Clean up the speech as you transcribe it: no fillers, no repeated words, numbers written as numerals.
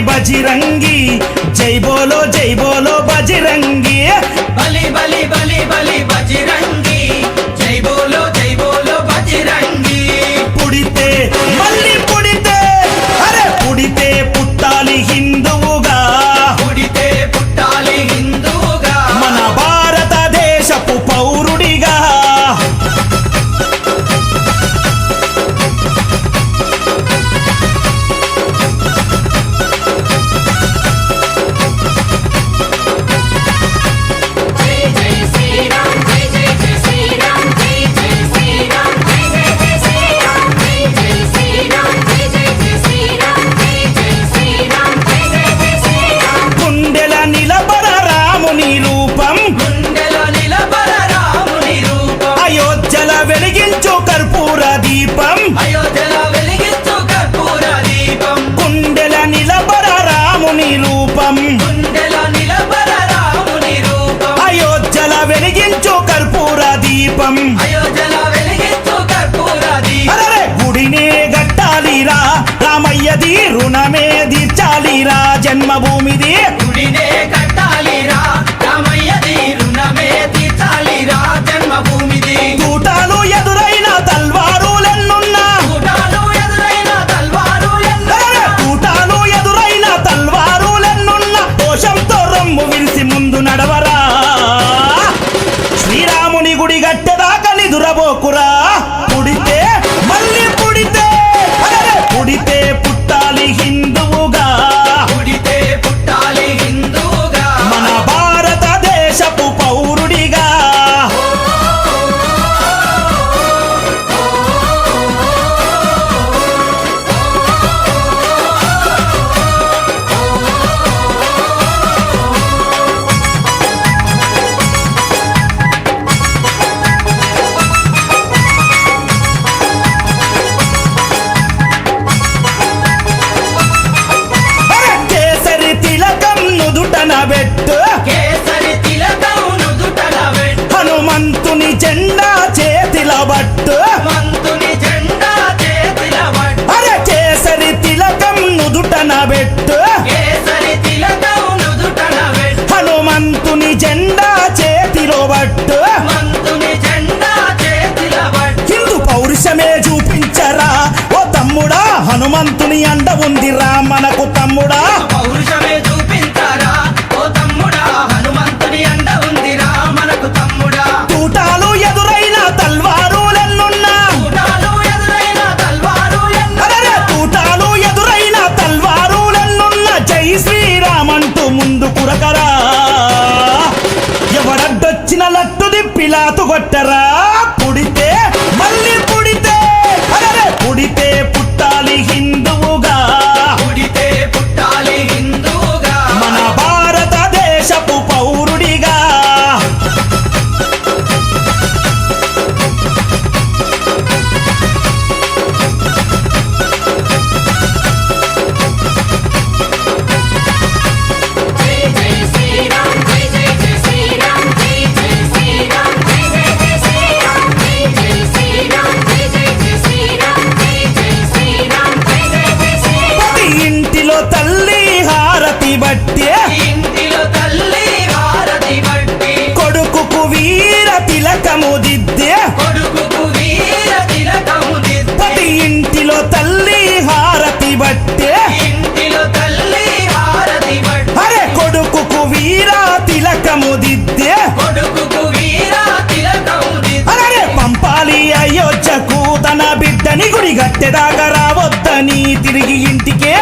बजरंगी जय बोलो बजरंगी बली बली बली बली बजरंगी जय बोलो बजरंगी पुड़िते मल्ली पुड़िते अरे पुड़िते पुट्टाली हिंदुवुगा पुड़िते पुट्टाली हिंदुवुगा मन भारत देशपु पौरुडिगा గుడినే గట్టాలిరా రామయ్యది రుణమే తీర్చాలిరా జన్మభూమిది గుడినే కట్టాలిరా రామయ్యది రుణమే తీర్చాలిరా జన్మభూమిది తూటాలు ఎదురైన తల్వారులెన్నున్నా తూటాలు ఎదురైన తల్వారులెన్నున్నా దోషంతో రొమ్ము విరిసి ముందు నడవరా శ్రీరాముని గుడి గట్టెదాకా నిదురబోకురా పుడితే మళ్ళీ పుడితే పుడితే పుట్టాలి హిందువుగా పుడితే పుట్టాలి హిందువుగా మన భారతదేశపు పౌరుడిగా కేసరి తిలకం నుదుటన పెట్టు హనుమంతుని జెండా చేతిలో పట్టు హనుమంతుని జెండా చేతిల పట్టు అరే కేసరి తిలకం నుదుటన పెట్టు కేసరి తిలకం నుదుటన పెట్టు హనుమంతుని జెండా చేతిలో పట్టు హనుమంతుని జెండా చేతిల పట్టు హిందూ పౌరుషమే చూపించరా ఓ తమ్ముడా హనుమంతుని అండ ఉందిరా మనకు తమ్ముడా పౌరుషమే చూపించారా ఓ తమ్ముడా హనుమంతుని అండ ఉందిరా మనకు తమ్ముడా తూటాలు ఎదురైన తల్వారులెన్నున్నా తూటాలు ఎదురైన తల్వారులెన్నున్నా జై శ్రీరామంటూ ముందు కురకరా ఎవడడ్డొచ్చిన లట్టు దిప్పిలాతు కొట్టరా పుడితే మళ్ళీ పుడితే పుడితే పుట్టాలి హిందువుగా పుడితే పుట్టాలి హిందువుగా మన భారతదేశపు పౌరుడిగా ఇంటిలో తల్లి హారతి బట్టి కొడుకుకు వీర తిలకము దిద్దే కొడుకుకు వీర తిలకము దిద్దే ప్రతి ఇంటిలో తల్లి హారతి బట్టే ఇంటిలో తల్లి హారతి బట్టి అరే కొడుకుకు వీర తిలకము దిద్దే కొడుకుకు వీర తిలకము దిద్దే అరే పంపాలి అయోధ్యకు తన బిడ్డని గుడి గట్టెదాకా రావద్దని తిరిగి ఇంటికే